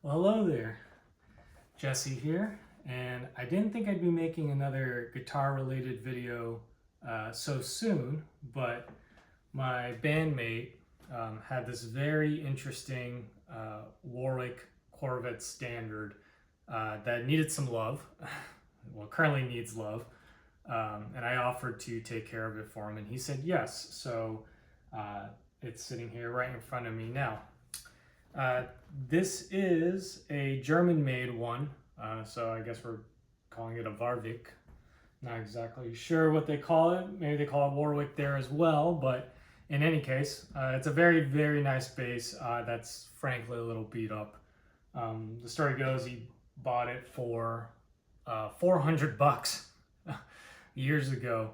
Well, hello there, Jesse here, and I didn't think I'd be making another guitar-related video so soon, but my bandmate had this very interesting Warwick Corvette standard that needed some love. Well, currently needs love, and I offered to take care of it for him, and he said yes. So it's sitting here right in front of me now. Uh, this is a German-made one, so I guess we're calling it a Warwick. Not exactly sure what they call it. Maybe they call it Warwick there as well, but in any case, it's a very, very nice bass that's frankly a little beat up. The story goes he bought it for $400 years ago,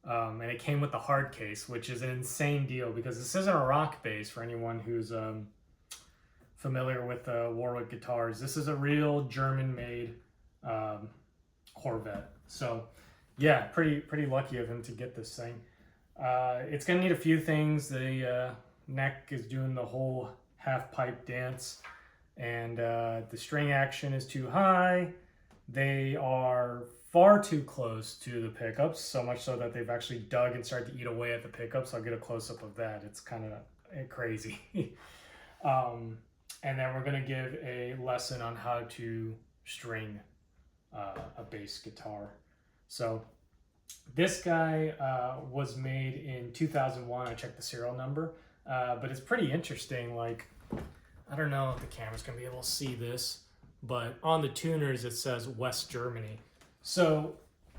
and it came with the hard case, which is an insane deal because this isn't a rock bass for anyone who's familiar with Warwick guitars. This is a real German-made Corvette. So, yeah, pretty lucky of him to get this thing. It's gonna need a few things. The neck is doing the whole half pipe dance, and the string action is too high. They are far too close to the pickups, so much so that they've actually dug and started to eat away at the pickups. I'll get a close-up of that. It's kind of crazy. And then we're going to give a lesson on how to string a bass guitar. So this guy was made in 2001. I checked the serial number, but it's pretty interesting. Like, I don't know if the camera's going to be able to see this, but on the tuners it says West Germany. So,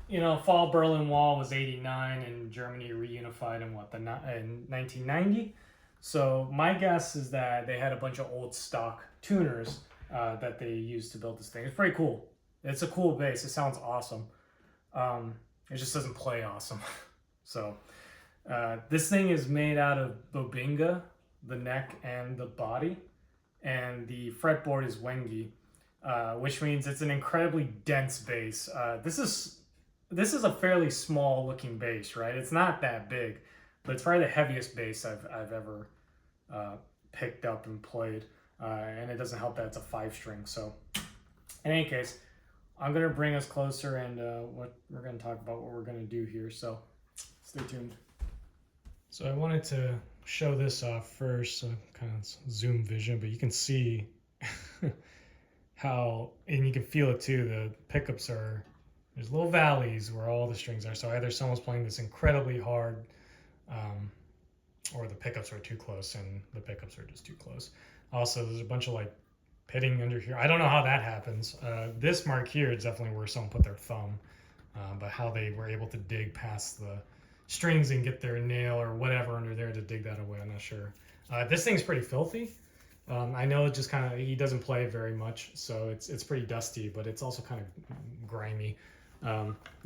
you know, Fall Berlin Wall was 89 and Germany reunified in in 1990. So my guess is that they had a bunch of old stock tuners that they used to build this thing. It's pretty cool. It's a cool bass. It sounds awesome. It just doesn't play awesome. So this thing is made out of bobinga, the neck and the body, and the fretboard is wengi, which means it's an incredibly dense bass. This is a fairly small looking bass, right? It's not that big, but it's probably the heaviest bass I've ever picked up and played, and it doesn't help that it's a 5-string. So in any case, I'm going to bring us closer, and we're going to talk about what we're going to do here, so stay tuned. So I wanted to show this off first, so kind of zoom vision, but you can see how, and you can feel it too, the pickups are, there's little valleys where all the strings are. So either someone's playing this incredibly hard, or the pickups are too close and the pickups are just too close. Also, there's a bunch of like pitting under here. I don't know how that happens. This mark here is definitely where someone put their thumb, but how they were able to dig past the strings and get their nail or whatever under there to dig that away, I'm not sure. This thing's pretty filthy. I know it just kind of, he doesn't play it very much, so it's pretty dusty, but it's also kind of grimy.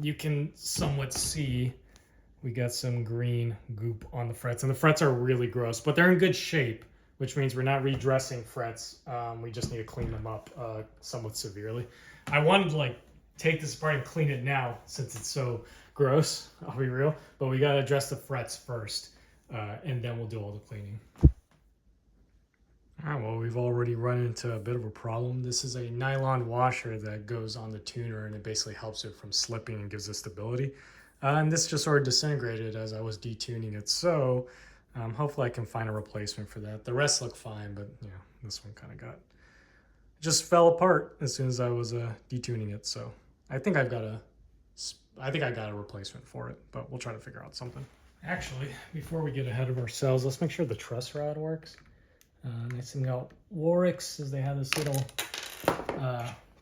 You can somewhat see we got some green goop on the frets, and the frets are really gross, but they're in good shape, which means we're not redressing frets. We just need to clean them up somewhat severely. I wanted to like take this apart and clean it now since it's so gross, I'll be real, but we got to address the frets first, and then we'll do all the cleaning. All right, well, we've already run into a bit of a problem. This is a nylon washer that goes on the tuner, and it basically helps it from slipping and gives it stability. And this just sort of disintegrated as I was detuning it, so hopefully I can find a replacement for that. The rest look fine, but yeah, this one kind of just fell apart as soon as I was detuning it. So I think I got a replacement for it, but we'll try to figure out something. Actually, before we get ahead of ourselves, let's make sure the truss rod works. Nice thing about Warwick's is they have this little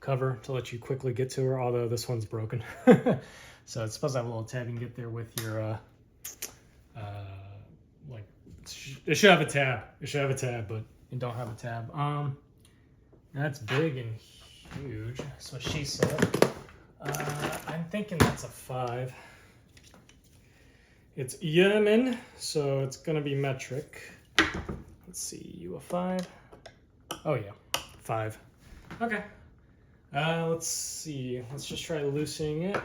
cover to let you quickly get to her, although this one's broken. So it's supposed to have a little tab you can get there with your, like, it should have a tab. It should have a tab, but it don't have a tab. That's big and huge. That's what she said. I'm thinking that's a 5. It's Yemen, so it's gonna be metric. Let's see, you a 5? Oh yeah, 5. Okay. Let's see. Let's just try loosening it.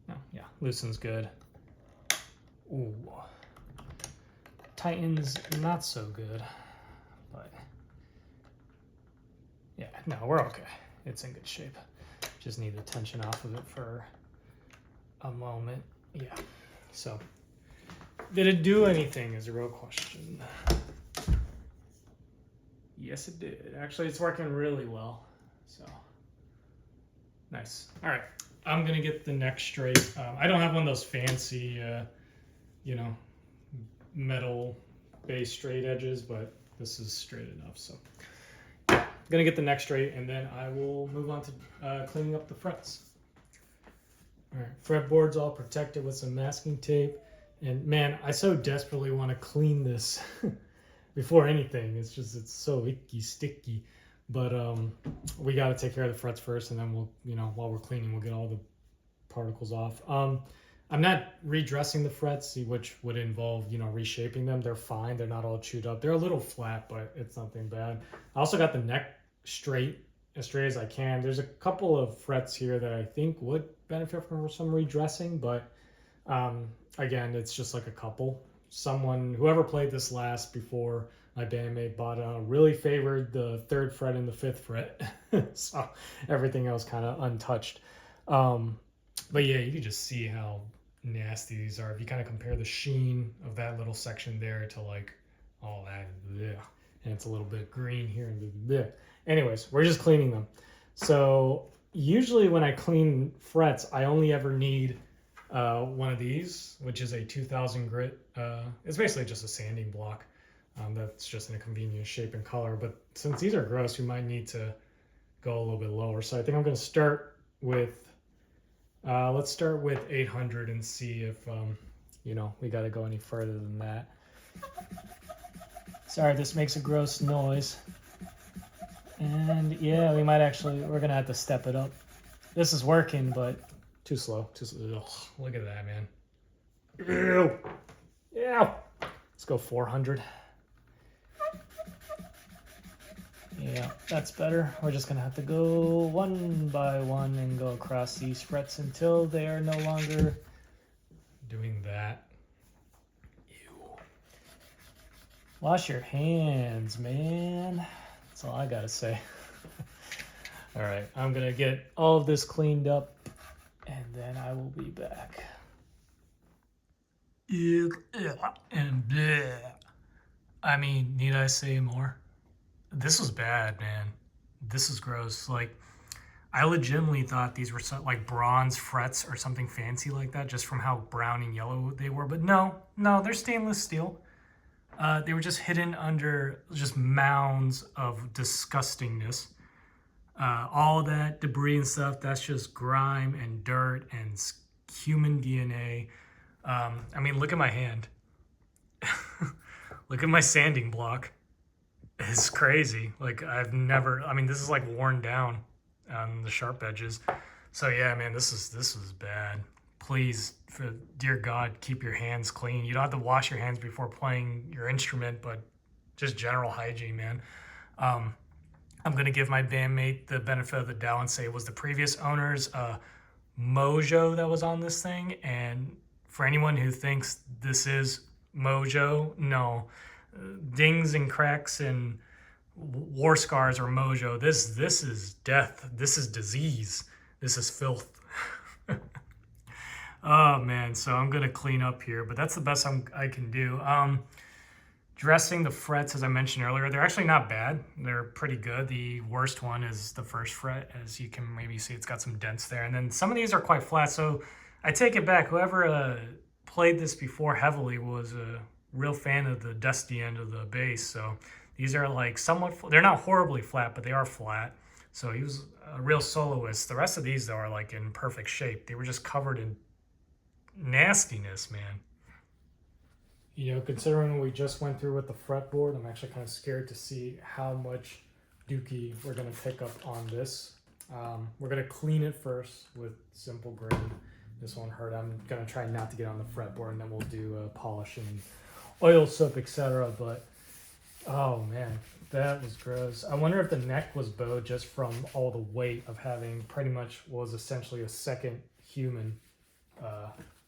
Oh, yeah, loosens good. Ooh. Tightens not so good, but no, we're okay. It's in good shape. Just need the tension off of it for a moment. Yeah. So, did it do anything is a real question. Yes, it did. Actually, it's working really well. So, nice. All right. I'm going to get the neck straight. I don't have one of those fancy, you know, metal base straight edges, but this is straight enough. So, I'm going to get the neck straight, and then I will move on to cleaning up the frets. All right. Fretboard's all protected with some masking tape. And, man, I so desperately want to clean this before anything. It's just, it's so icky, sticky. But we got to take care of the frets first, and then we'll, you know, while we're cleaning, we'll get all the particles off. I'm not redressing the frets, which would involve, you know, reshaping them. They're fine. They're not all chewed up. They're a little flat, but it's nothing bad. I also got the neck straight, as straight as I can. There's a couple of frets here that I think would benefit from some redressing, but again, it's just like a couple. Whoever played this last before my bandmate bought really favored the 3rd fret and the 5th fret. So everything else kind of untouched. But yeah, you can just see how nasty these are. If you kind of compare the sheen of that little section there to like all that, bleh, and it's a little bit green here. And bleh. Anyways, we're just cleaning them. So usually when I clean frets, I only ever need one of these, which is a 2000 grit. It's basically just a sanding block. That's just in a convenient shape and color. But since these are gross, we might need to go a little bit lower. So I think I'm going to start with, let's start with 800 and see if, you know, we got to go any further than that. Sorry, this makes a gross noise. And yeah, we're going to have to step it up. This is working, but too slow. Ugh, look at that, man. Ew. Yeah. Let's go 400. Yeah, that's better. We're just going to have to go one by one and go across these frets until they are no longer doing that. Ew. Wash your hands, man. That's all I got to say. All right, I'm going to get all of this cleaned up, and then I will be back. And bleh. I mean, need I say more? This was bad, man. This is gross. Like, I legitimately thought these were like bronze frets or something fancy like that, just from how brown and yellow they were. But no, they're stainless steel. They were just hidden under just mounds of disgustingness. All that debris and stuff, that's just grime and dirt and human DNA. I mean, look at my hand. Look at my sanding block. It's crazy. Like, this is like worn down on the sharp edges. So yeah, man, this is bad. Please, for dear God, keep your hands clean. You don't have to wash your hands before playing your instrument, but just general hygiene, man. I'm going to give my bandmate the benefit of the doubt and say it was the previous owner's mojo that was on this thing. And for anyone who thinks this is mojo, no. Dings and cracks and war scars are mojo. This is death. This is disease. This is filth. Oh, man. So I'm going to clean up here, but that's the best I can do. Dressing the frets, as I mentioned earlier, they're actually not bad. They're pretty good. The worst one is the 1st fret. As you can maybe see, it's got some dents there. And then some of these are quite flat. So I take it back. Whoever played this before heavily was a real fan of the dusty end of the bass. So these are like somewhat, they're not horribly flat, but they are flat. So he was a real soloist. The rest of these, though, are like in perfect shape. They were just covered in nastiness, man. You know, considering what we just went through with the fretboard, I'm actually kind of scared to see how much dookie we're going to pick up on this. We're going to clean it first with simple green. This won't hurt. I'm going to try not to get on the fretboard, and then we'll do polishing, oil soap, etc. But, oh man, that was gross. I wonder if the neck was bowed just from all the weight of having pretty much what was essentially a second human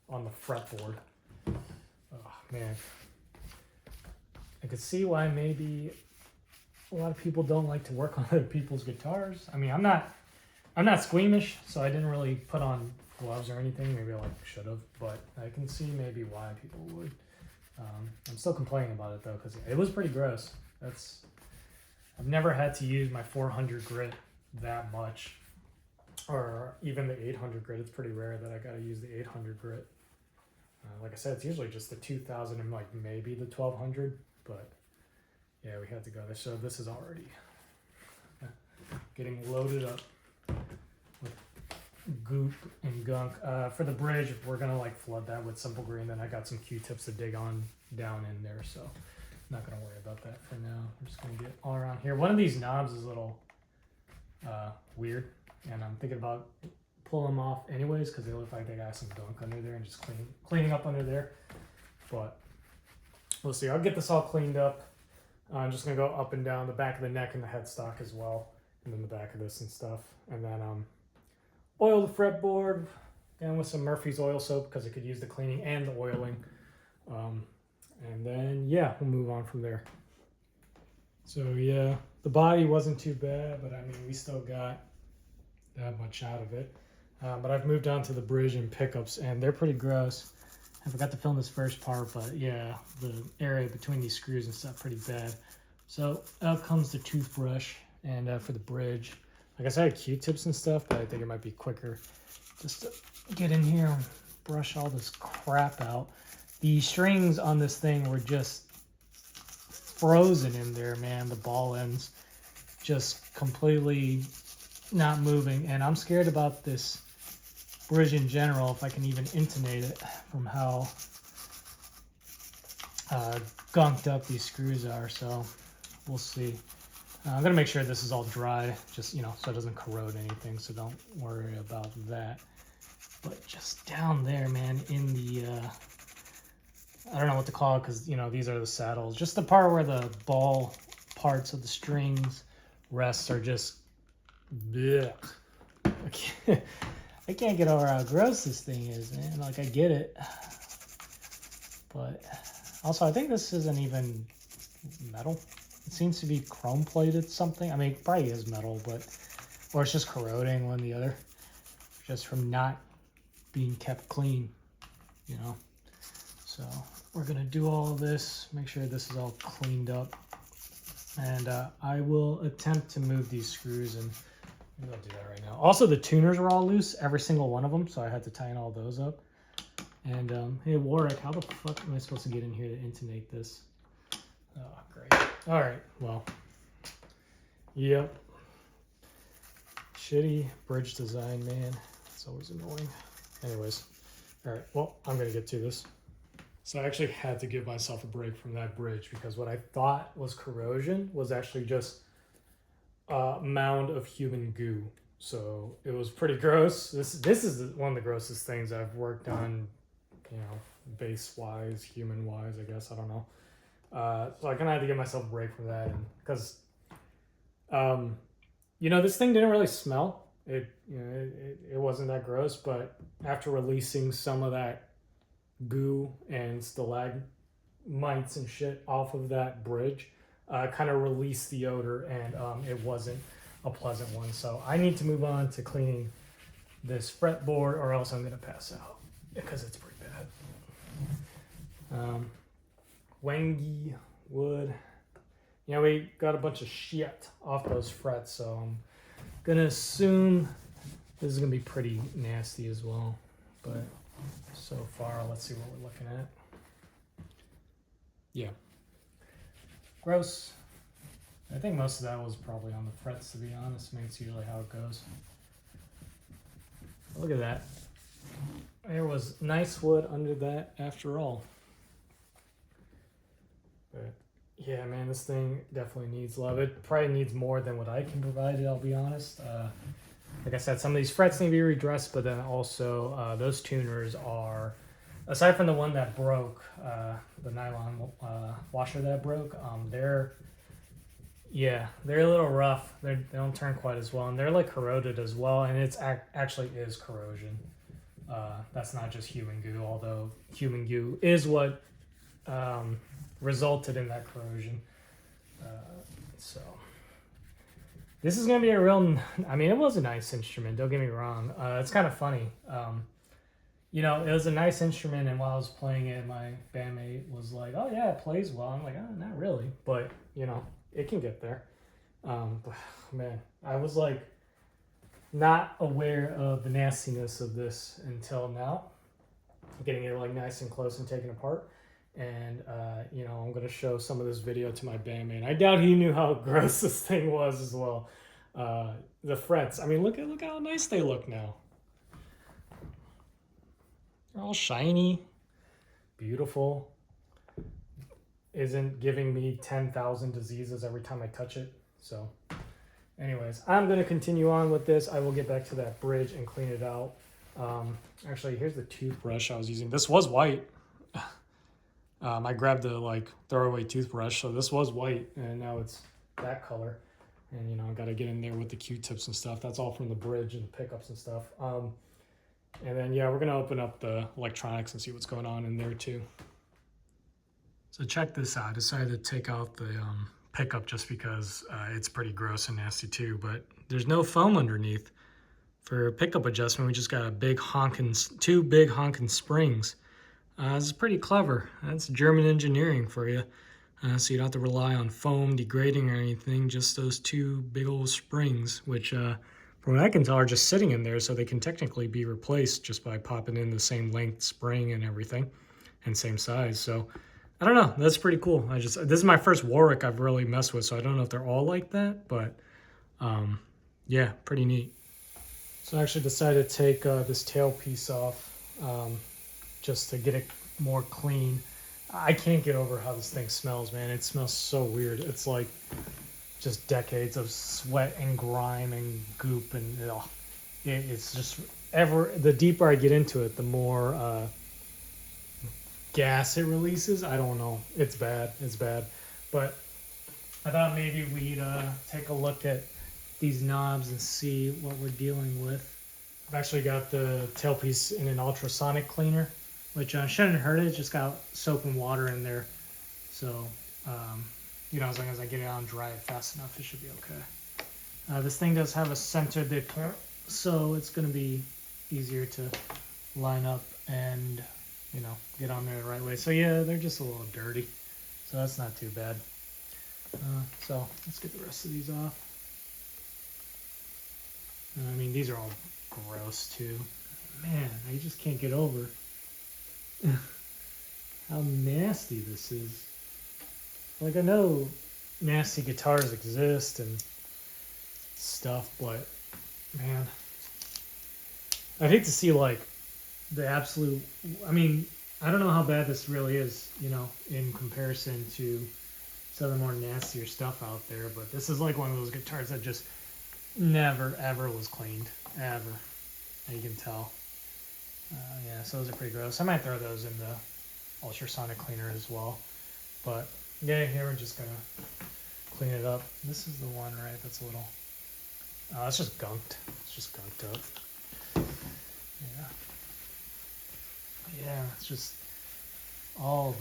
on the fretboard. Oh man, I could see why maybe a lot of people don't like to work on other people's guitars. I mean, I'm not squeamish, so I didn't really put on gloves or anything. Maybe I should have, but I can see maybe why people would. I'm still complaining about it though, because it was pretty gross. I've never had to use my 400 grit that much, or even the 800 grit. It's pretty rare that I got to use the 800 grit. Like I said, it's usually just the 2000 and like maybe the 1200, but yeah, we had to go there. So this is already getting loaded up with goop and gunk. For the bridge, we're gonna like flood that with simple green. Then I got some Q-tips to dig on down in there, so not gonna worry about that for now. I'm just gonna get all around here. One of these knobs is a little weird, and I'm thinking about pulling them off anyways because they look like they got some gunk under there, and just cleaning up under there. But we'll see. I'll get this all cleaned up. I'm just gonna go up and down the back of the neck and the headstock as well, and then the back of this and stuff, and then oil the fretboard again with some Murphy's oil soap because it could use the cleaning and the oiling. And then yeah, we'll move on from there. So yeah, the body wasn't too bad, but I mean we still got that much out of it. But I've moved on to the bridge and pickups, and they're pretty gross. I forgot to film this first part, but yeah, the area between these screws and stuff pretty bad. So out comes the toothbrush, and for the bridge, like I said, I had Q-tips and stuff, but I think it might be quicker just to get in here and brush all this crap out. The strings on this thing were just frozen in there, man. The ball ends just completely not moving, and I'm scared about this bridge in general, if I can even intonate it from how gunked up these screws are. So we'll see. I'm gonna make sure this is all dry, just so it doesn't corrode anything, so don't worry about that. But just down there, man, in the I don't know what to call it, because these are the saddles, just the part where the ball parts of the strings rests are just blech. I can't get over how gross this thing is, man. Like, I get it, but also I think this isn't even metal. It seems to be chrome plated something. I mean, it probably is metal, but or it's just corroding one or the other, just from not being kept clean, So we're gonna do all of this, make sure this is all cleaned up, and I will attempt to move these screws, and maybe I'll do that right now. Also, the tuners were all loose, every single one of them, so I had to tighten all those up. And hey, Warwick, how the fuck am I supposed to get in here to intonate this? Oh, great. All right, well, yep. Shitty bridge design, man. It's always annoying. Anyways, all right, well, I'm gonna get to this. So I actually had to give myself a break from that bridge because what I thought was corrosion was actually just a mound of human goo. So it was pretty gross. This is one of the grossest things I've worked on, base-wise, human-wise, I guess. I don't know. So I kind of had to give myself a break from that, because, this thing didn't really smell. It wasn't that gross, but after releasing some of that goo and stalagmites and shit off of that bridge, kind of released the odor, and it wasn't a pleasant one. So I need to move on to cleaning this fretboard, or else I'm gonna pass out because it's pretty bad. Wangy wood. We got a bunch of shit off those frets, so I'm gonna assume this is gonna be pretty nasty as well. But so far, let's see what we're looking at. Yeah. Gross. I think most of that was probably on the frets, to be honest. I mean, it's usually how it goes. Look at that. There was nice wood under that after all. But yeah, man, this thing definitely needs love. It probably needs more than what I can provide it, I'll be honest. Like I said, some of these frets need to be redressed, but then also those tuners are, aside from the one that broke, the nylon washer that broke, they're a little rough. They don't turn quite as well, and they're like corroded as well, and it's actually is corrosion. That's not just human goo, although human goo is what resulted in that corrosion. So This is gonna be a real. I mean, it was a nice instrument. Don't get me wrong. It's kind of funny. You know, it was a nice instrument, and while I was playing it, my bandmate was like, "Oh yeah, it plays well." I'm like, "Oh, not really," but you know, it can get there. But, man, I was like not aware of the nastiness of this until now. Getting it like nice and close and taken apart, and you know, I'm gonna show some of this video to my bandmate. I doubt he knew how gross this thing was as well. The frets. I mean, look how nice they look now. They're all shiny, beautiful. Isn't giving me 10,000 diseases every time I touch it. So, anyways, I'm going to continue on with this. I will get back to that bridge and clean it out. Actually, here's the toothbrush I was using. This was white. I grabbed the like throwaway toothbrush, so this was white, and now it's that color. And you know, I got to get in there with the Q-tips and stuff. That's all from the bridge and the pickups and stuff. And then, yeah, we're going to open up the electronics and see what's going on in there, too. So check this out. I decided to take out the pickup just because it's pretty gross and nasty, too. But there's no foam underneath. For pickup adjustment, we just got two big honking springs. This is pretty clever. That's German engineering for you. So you don't have to rely on foam degrading or anything. Just those two big old springs, which... from what I can tell, are just sitting in there, so they can technically be replaced just by popping in the same length spring and everything, and same size. So I don't know. That's pretty cool. This is my first Warwick I've really messed with, so I don't know if they're all like that, but yeah, pretty neat. So I actually decided to take this tailpiece off just to get it more clean. I can't get over how this thing smells, man. It smells so weird. It's like just decades of sweat and grime and goop, and it's just the deeper I get into it, the more gas it releases. I don't know. It's bad. It's bad. But I thought maybe we'd take a look at these knobs and see what we're dealing with. I've actually got the tailpiece in an ultrasonic cleaner, which shouldn't hurt it. It's just got soap and water in there. So, you know, as long as I get it on dry fast enough, it should be okay. This thing does have a center de pont, so it's going to be easier to line up and, you know, get on there the right way. So yeah, they're just a little dirty, so that's not too bad. So let's get the rest of these off. I mean, these are all gross too. Man, I just can't get over how nasty this is. Like, I know nasty guitars exist and stuff, but man, I'd hate to see like the absolute, I mean, I don't know how bad this really is, you know, in comparison to some of the more nastier stuff out there, but this is like one of those guitars that just never ever was cleaned, ever. You can tell. Yeah, so those are pretty gross. I might throw those in the ultrasonic cleaner as well, but yeah, here we're just gonna clean it up. This is the one, right? That's a little. It's just gunked. It's just gunked up. Yeah. Yeah, it's just all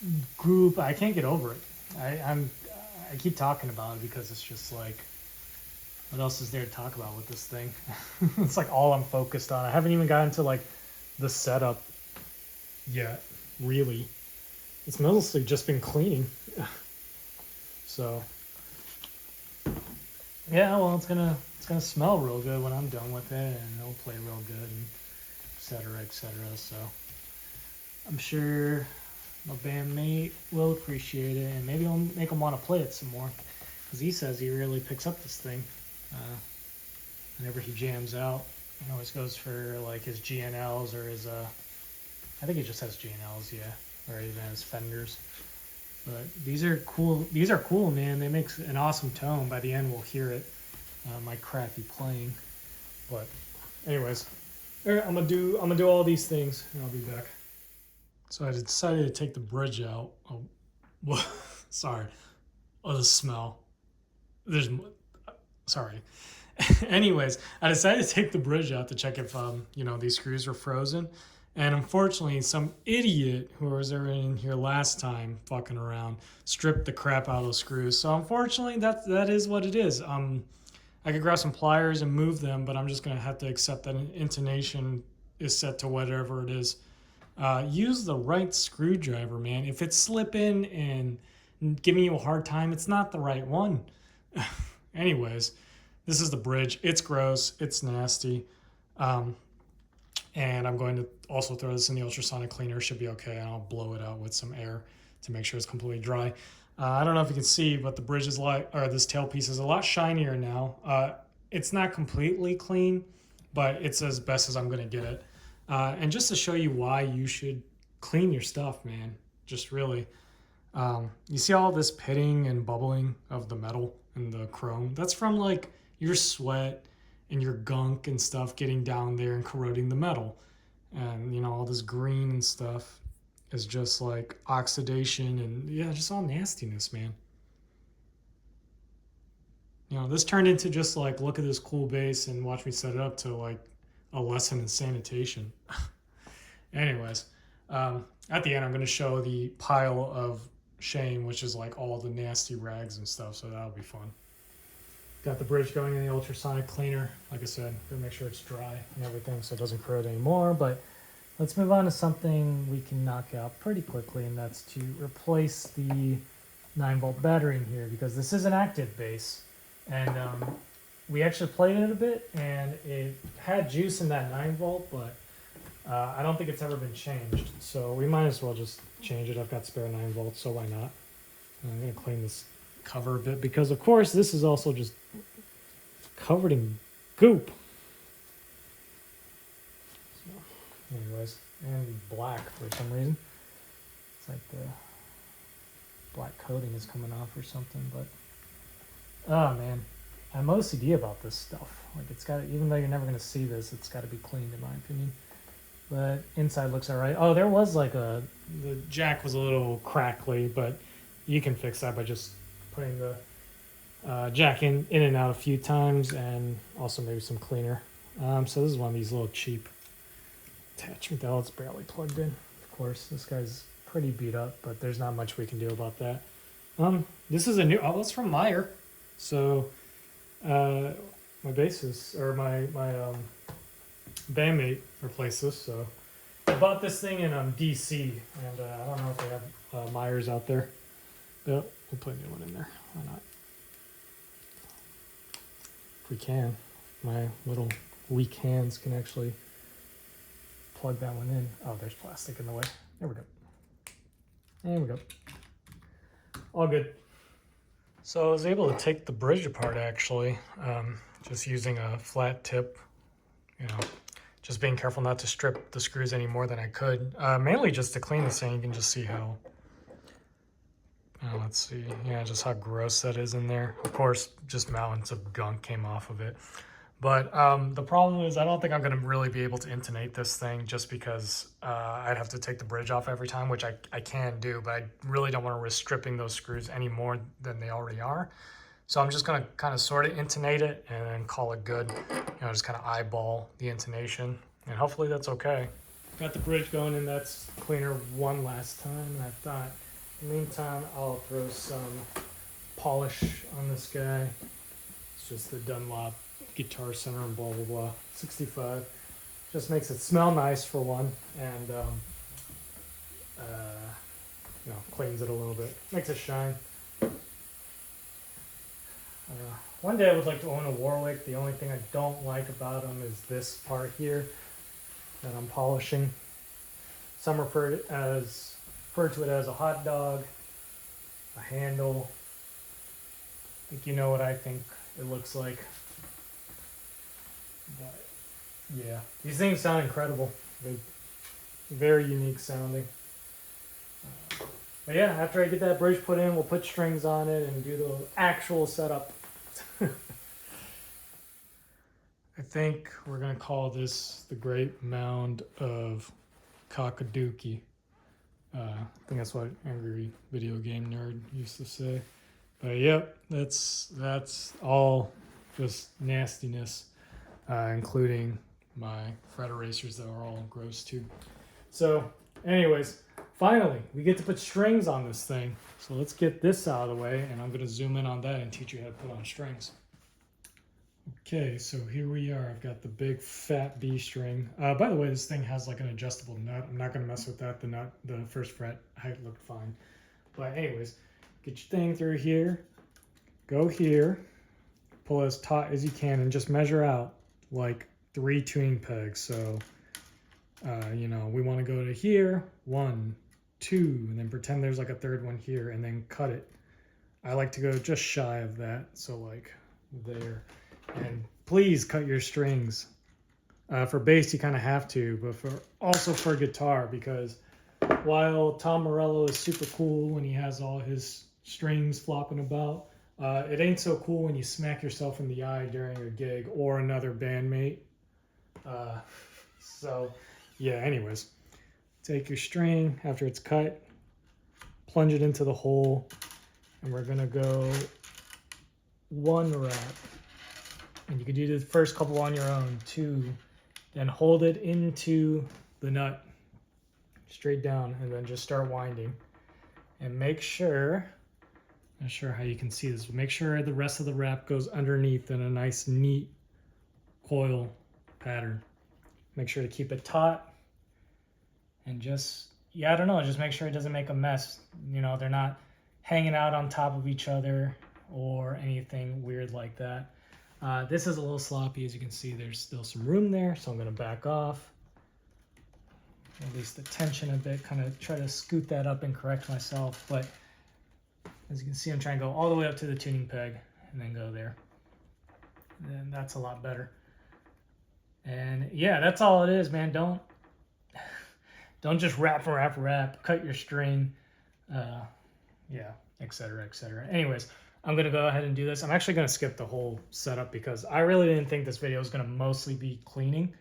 the goop. I can't get over it. I keep talking about it because it's just like, what else is there to talk about with this thing? It's like all I'm focused on. I haven't even gotten to like the setup yet, really. It's mostly just been cleaning. So yeah, well, it's gonna smell real good when I'm done with it, and it'll play real good, and et cetera, et cetera. So I'm sure my bandmate will appreciate it, and maybe I'll make him want to play it some more, because he says he really picks up this thing whenever he jams out. He always goes for like his GNLs or his I think he just has GNLs, yeah, or even his Fenders. But these are cool. These are cool, man. They make an awesome tone. By the end, we'll hear it. My crappy playing. But, anyways, I'm gonna do all these things, and I'll be back. So I decided to take the bridge out. Oh, well, sorry. Oh, the smell. Sorry. Anyways, I decided to take the bridge out to check if you know, these screws were frozen, And unfortunately, some idiot who was in here last time fucking around stripped the crap out of those screws. So unfortunately, that is what it is. I could grab some pliers and move them, but I'm just gonna have to accept that intonation is set to whatever it is. Use the right screwdriver, man. If it's slipping and giving you a hard time, it's not the right one. Anyways, this is the bridge. It's gross. It's nasty. And I'm going to also throw this in the ultrasonic cleaner. It should be okay. And I'll blow it out with some air to make sure it's completely dry. I don't know if you can see, but the bridge is this tailpiece is a lot shinier now. It's not completely clean, but it's as best as I'm going to get it. And just to show you why you should clean your stuff, man, just really, you see all this pitting and bubbling of the metal and the chrome? That's from like your sweat and your gunk and stuff getting down there and corroding the metal. And, you know, all this green and stuff is just like oxidation and, yeah, just all nastiness, man. You know, this turned into just like, look at this cool base and watch me set it up, to like a lesson in sanitation. Anyways, at the end, I'm going to show the pile of shame, which is like all the nasty rags and stuff, so that'll be fun. Got the bridge going in the ultrasonic cleaner. Like I said, gonna make sure it's dry and everything so it doesn't corrode anymore. But let's move on to something we can knock out pretty quickly, and that's to replace the 9-volt battery in here, because this is an active base. And we actually played it a bit, and it had juice in that 9-volt, but I don't think it's ever been changed. So we might as well just change it. I've got spare 9-volts, so why not? And I'm gonna clean this cover a bit, because of course this is also just covered in goop. So, anyways, and black for some reason. It's like the black coating is coming off or something, but oh man, I'm OCD about this stuff. Like, it's got, even though you're never going to see this, it's got to be cleaned in my opinion. But inside looks all right. Oh, there was like the jack was a little crackly, but you can fix that by just putting the jack in and out a few times, and also maybe some cleaner. So this is one of these little cheap attachment that it's barely plugged in. Of course, this guy's pretty beat up, but there's not much we can do about that. This is a new, oh, it's from Meyer. So my bassist, or my bandmate replaced this. So I bought this thing in DC, and I don't know if they have Meyers out there. But we'll put a new one in there. Why not? If we can. My little weak hands can actually plug that one in. Oh, there's plastic in the way. There we go. There we go. All good. So I was able to take the bridge apart, actually, just using a flat tip, you know, just being careful not to strip the screws any more than I could. Mainly just to clean this thing. You can just see how, let's see, yeah, just how gross that is in there. Of course, just mountains of gunk came off of it. But the problem is I don't think I'm going to really be able to intonate this thing, just because I'd have to take the bridge off every time, which I can do, but I really don't want to risk stripping those screws any more than they already are. So I'm just going to kind of sort of intonate it and then call it good. You know, just kind of eyeball the intonation, and hopefully that's okay. Got the bridge going, and that's cleaner one last time. And I thought, in the meantime, I'll throw some polish on this guy. It's just the Dunlop Guitar Center and blah blah blah 65. Just makes it smell nice for one, and you know, cleans it a little bit, makes it shine. One day I would like to own a Warwick. The only thing I don't like about them is this part here that I'm polishing. Some refer to it as a hot dog, a handle. I think you know what I think it looks like. But yeah, these things sound incredible. They're very unique sounding. But yeah, after I get that bridge put in, we'll put strings on it and do the actual setup. I think we're going to call this the Great Mound of Cockadookie. I think that's what Angry Video Game Nerd used to say. But yep, that's all just nastiness, including my fret erasers that are all gross too. So anyways, finally, we get to put strings on this thing. So let's get this out of the way, and I'm going to zoom in on that and teach you how to put on strings. Okay, so here we are. I've got the big fat B string. By the way, this thing has like an adjustable nut. I'm not going to mess with that. The nut, the first fret height looked fine. But anyways, get your thing through here. Go here. Pull as taut as you can and just measure out like 3 tuning pegs. So, you know, we want to go to here, 1, 2, and then pretend there's like a third one here, and then cut it. I like to go just shy of that, so like there. And please cut your strings. For bass, you kind of have to, but also for guitar, because while Tom Morello is super cool when he has all his strings flopping about, it ain't so cool when you smack yourself in the eye during a gig or another bandmate. So yeah, anyways, take your string after it's cut, plunge it into the hole, and we're gonna go 1 wrap. And you can do the first couple on your own, 2, then hold it into the nut straight down, and then just start winding. And make sure, not sure how you can see this, but make sure the rest of the wrap goes underneath in a nice neat coil pattern. Make sure to keep it taut, and just, yeah, I don't know, just make sure it doesn't make a mess. You know, they're not hanging out on top of each other or anything weird like that. This is a little sloppy. As you can see, there's still some room there, so I'm going to back off. Release the tension a bit, kind of try to scoot that up and correct myself. But as you can see, I'm trying to go all the way up to the tuning peg and then go there. And that's a lot better. And yeah, that's all it is, man. Don't just wrap. Cut your string. Yeah, etc., etc. Anyways, I'm going to go ahead and do this. I'm actually going to skip the whole setup because I really didn't think this video was going to mostly be cleaning.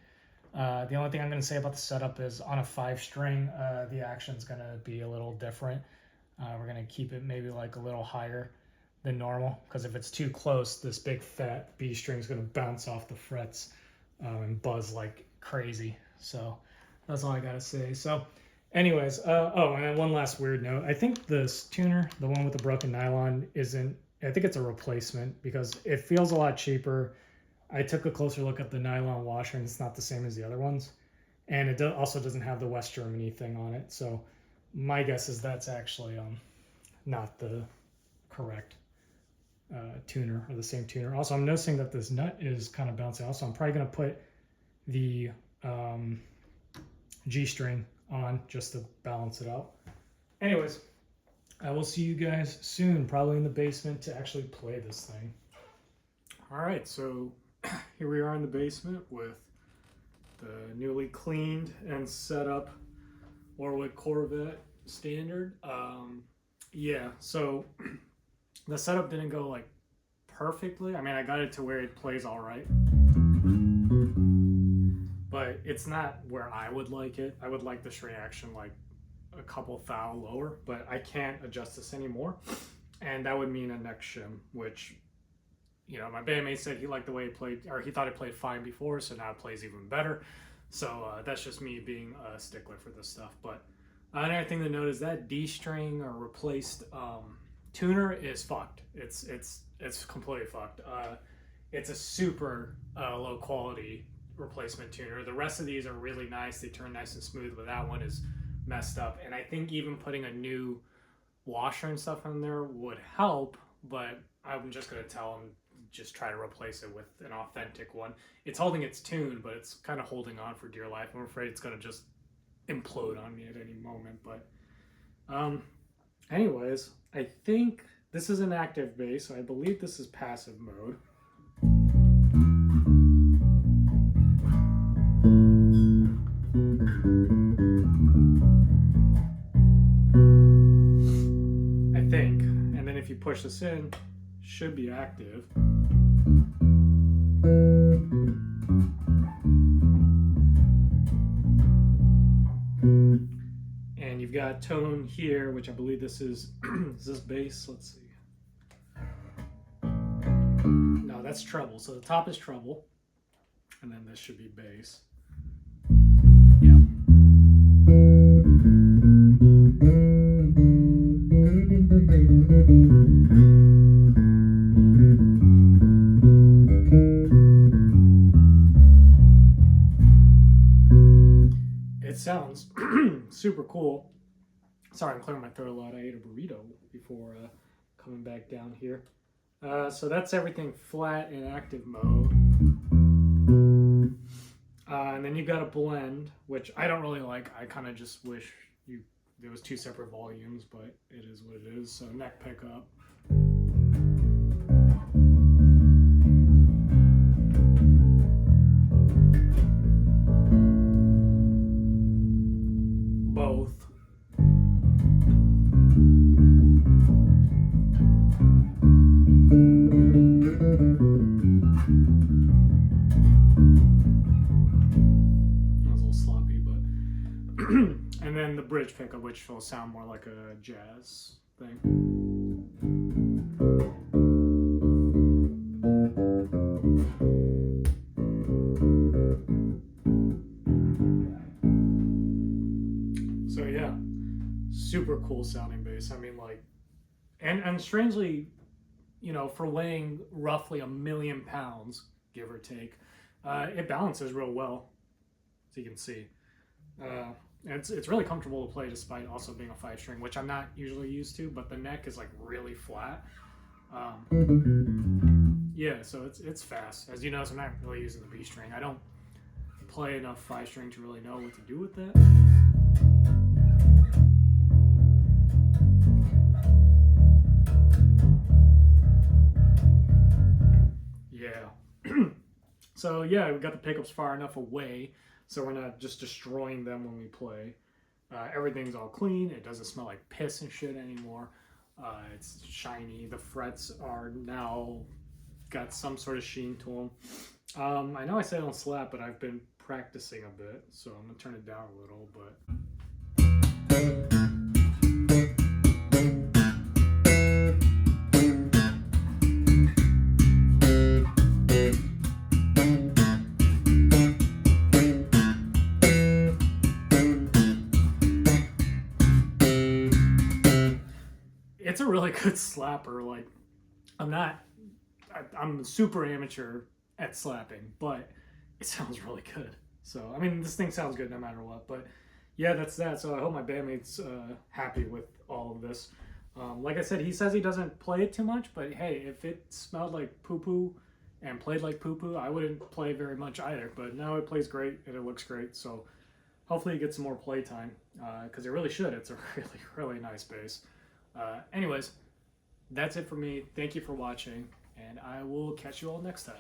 The only thing I'm going to say about the setup is on a 5-string, the action's going to be a little different. We're going to keep it maybe like a little higher than normal, because if it's too close, this big fat B string is going to bounce off the frets and buzz like crazy. So that's all I got to say. So anyways, oh, and then one last weird note. I think this tuner, the one with the broken nylon, I think it's a replacement because it feels a lot cheaper. I took a closer look at the nylon washer, and it's not the same as the other ones. And it also doesn't have the West Germany thing on it. So my guess is that's actually not the correct tuner, or the same tuner. Also, I'm noticing that this nut is kind of bouncing out, so I'm probably going to put the G string on just to balance it out. Anyways, I will see you guys soon, probably in the basement, to actually play this thing. All right, so here we are in the basement with the newly cleaned and set up Warwick Corvette standard. Yeah, so the setup didn't go like perfectly. I mean, I got it to where it plays all right, but it's not where I would like it. I would like this reaction like a couple thou lower, but I can't adjust this anymore, and that would mean a neck shim, which, you know, my bandmate said he liked the way it played, or he thought it played fine before, so now it plays even better. So that's just me being a stickler for this stuff. But another thing to note is that D string or replaced tuner is fucked. It's completely fucked. It's a super low quality replacement tuner. The rest of these are really nice. They turn nice and smooth, but that one is messed up. And I think even putting a new washer and stuff in there would help, but I'm just going to tell them just try to replace it with an authentic one. It's holding its tune, but it's kind of holding on for dear life. I'm afraid it's going to just implode on me at any moment. But anyways, I think this is an active bass, so I believe this is passive mode. I think. And then if you push this in, should be active. And you've got tone here, which I believe this is this bass? Let's see. No, that's treble. So the top is treble, and then this should be bass. Yeah. It sounds super cool. Sorry, I'm clearing my throat a lot. I ate a burrito before coming back down here. So that's everything flat in active mode. And then you've got a blend, which I don't really like. I kind of just wish there was two separate volumes, but it is what it is. So neck pickup. Both. And then the bridge pickup, which will sound more like a jazz thing. So yeah, super cool sounding bass. I mean, like, and strangely, you know, for weighing roughly 1,000,000 pounds, give or take, it balances real well, as you can see. It's really comfortable to play despite also being a 5-string, which I'm not usually used to, but the neck is like really flat. Yeah, so it's fast. As you notice, I'm not really using the B string. I don't play enough 5-string to really know what to do with that. Yeah. So yeah, we got the pickups far enough away so we're not just destroying them when we play. Everything's all clean. It doesn't smell like piss and shit anymore. It's shiny. The frets are now got some sort of sheen to them. I know I said I don't slap, but I've been practicing a bit, so I'm gonna turn it down a little, but it's a really good slapper. Like, I'm super amateur at slapping, but it sounds really good. So, I mean, this thing sounds good no matter what, but yeah, that's that. So I hope my bandmate's happy with all of this. Like I said, he says he doesn't play it too much, but hey, if it smelled like poo-poo and played like poo-poo, I wouldn't play very much either, but now it plays great and it looks great. So hopefully you get some more playtime, because it really should. It's a really, really nice bass. Anyways, that's it for me. Thank you for watching, and I will catch you all next time.